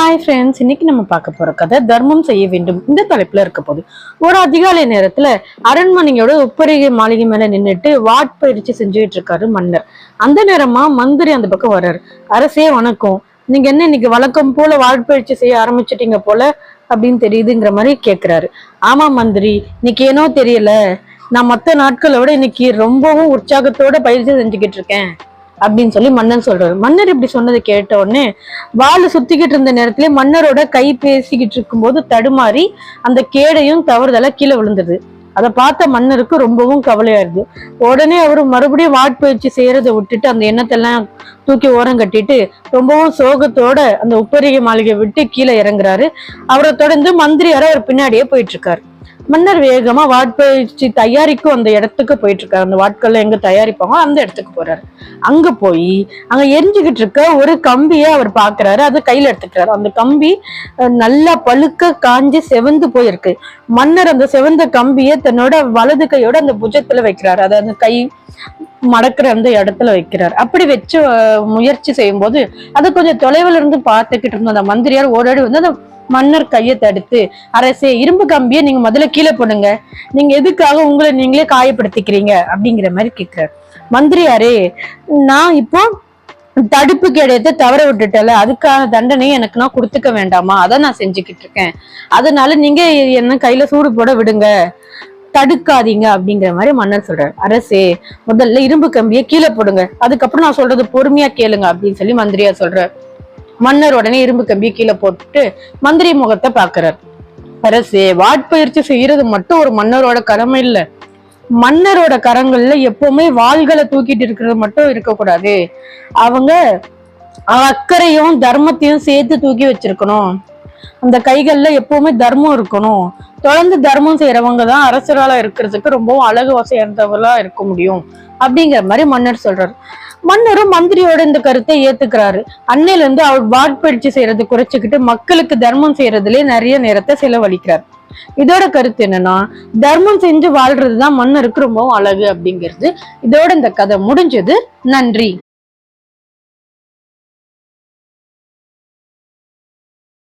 Hi friends, இன்னைக்கு நம்ம பார்க்க போற கதை தர்மம் செய்ய வேண்டும் இந்த தலைப்புல இருக்க போது. ஒரு அதிகாலை நேரத்துல அரண்மனையோட உப்பரிகை மாளிகை மேல நின்றுட்டு வாட்பயிற்சி செஞ்சுட்டு இருக்காரு மன்னர். அந்த நேரமா மந்திரி அந்த பக்கம் வர்றாரு. அரசே வணக்கம், நீங்க என்ன இன்னைக்கு வழக்கம் போல வாட்பயிற்சி செய்ய ஆரம்பிச்சிட்டீங்க போல அப்படின்னு தெரியுதுங்கிற மாதிரி கேக்குறாரு. ஆமா மந்திரி, இன்னைக்கு ஏனோ தெரியல, நான் மத்த நாட்களை விட இன்னைக்கு ரொம்பவும் உற்சாகத்தோட பயிற்சி செஞ்சுக்கிட்டு இருக்கேன் அப்படின்னு சொல்லி மன்னன் சொல்றாரு. மன்னர் இப்படி சொன்னதை கேட்ட உடனே வாள் சுத்திக்கிட்டு இருந்த நேரத்திலே மன்னரோட கை பேசிக்கிட்டு இருக்கும்போது தடுமாறி அந்த கேடையும் தவறுதலா கீழே விழுந்தது. அதை பார்த்த மன்னருக்கு ரொம்பவும் கவலையா இருக்கு. உடனே அவரு மறுபடியும் வாட்பயிற்சி செய்யறதை விட்டுட்டு அந்த எண்ணத்தெல்லாம் தூக்கி ஓரம் கட்டிட்டு ரொம்பவும் சோகத்தோட அந்த உப்பரிகை மாளிகை விட்டு கீழே இறங்குறாரு. அவரை தொடர்ந்து மந்திரியார அவர் பின்னாடியே போயிட்டு இருக்காரு. மன்னர் வேகமா வாட்பயிற்சி தயாரிக்கும் அந்த இடத்துக்கு போயிட்டு இருக்காரு. அந்த வாட்கள்ல எங்க தயாரிப்பாங்க அந்த இடத்துக்கு போறாரு. அங்க போய் அங்க எரிஞ்சுக்கிட்டு இருக்க ஒரு கம்பியை அவர் பாக்குறாரு. அதை கையில எடுத்துக்கிறாரு. அந்த கம்பி நல்லா பழுக்க காஞ்சி செவந்து போயிருக்கு. மன்னர் அந்த செவந்த கம்பியை தன்னோட வலது கையோட அந்த புஜத்துல வைக்கிறாரு. அதை அந்த கை மடக்கிற அந்த இடத்துல வைக்கிறார். அப்படி வச்சு முயற்சி செய்யும் போது அதை கொஞ்சம் தொலைவுல இருந்து பார்த்துக்கிட்டு இருந்த அந்த மந்திரியார் ஓடாடி வந்து அந்த மன்னர் கையை தடுத்து, அரசே, இரும்பு கம்பியை நீங்க முதல்ல கீழே போடுங்க, நீங்க எதுக்காக உங்களை நீங்களே காயப்படுத்திக்கிறீங்க அப்படிங்கிற மாதிரி கேட்கிறார். மந்திரியாரே, நான் இப்போ தடுப்பு கிடையத்தை தவற விட்டுட்டல, அதுக்கான தண்டனையை எனக்கு நான் கொடுத்துக்க வேண்டாமா, அதை நான் செஞ்சுக்கிட்டு இருக்கேன், அதனால நீங்க என்ன கையில சூடு போட விடுங்க, தடுக்காதீங்க அப்படிங்கிற மாதிரி மன்னர் சொல்றாரு. அரசே, முதல்ல இரும்பு கம்பியை கீழே போடுங்க, அதுக்கப்புறம் நான் சொல்றது பொறுமையா கேளுங்க அப்படின்னு சொல்லி மந்திரியா சொல்றாரு. மன்னர் உடனே இரும்பு கம்பியை கீழே போட்டுட்டு மந்திரி முகத்தை பாக்குறாரு. அரசே, வாட்பயிற்சி செய்யறது மட்டும் ஒரு மன்னரோட கடமை இல்ல, மன்னரோட கரங்கள்ல எப்பவுமே வாள்களை தூக்கிட்டு இருக்கிறது மட்டும் இருக்கக்கூடாது, அவங்க அக்கறையும் தர்மத்தையும் சேர்த்து தூக்கி வச்சிருக்கணும், அந்த கைகள்ல எப்பவுமே தர்மம் இருக்கணும், தொடர்ந்து தர்மம் செய்யறவங்க தான் அரசரால இருக்கிறதுக்கு ரொம்பவும் அழகு வசையந்தவர்களா இருக்க முடியும் அப்படிங்கிற மாதிரி மன்னர் சொல்றாரு. மன்னரும் மந்திரியோட இந்த கருத்தை ஏத்துக்கிறாரு. அன்னையில இருந்து அவர் வாட்பயிற்சி செய்யறது குறைச்சுக்கிட்டு மக்களுக்கு தர்மம் செய்யறதுலயே நிறைய நேரத்தை செலவழிக்கிறார். இதோட கருத்து என்னன்னா, தர்மம் செஞ்சு வாழ்றதுதான் மன்னருக்கு ரொம்பவும் அழகு அப்படிங்கிறது. இதோட இந்த கதை முடிஞ்சது. நன்றி.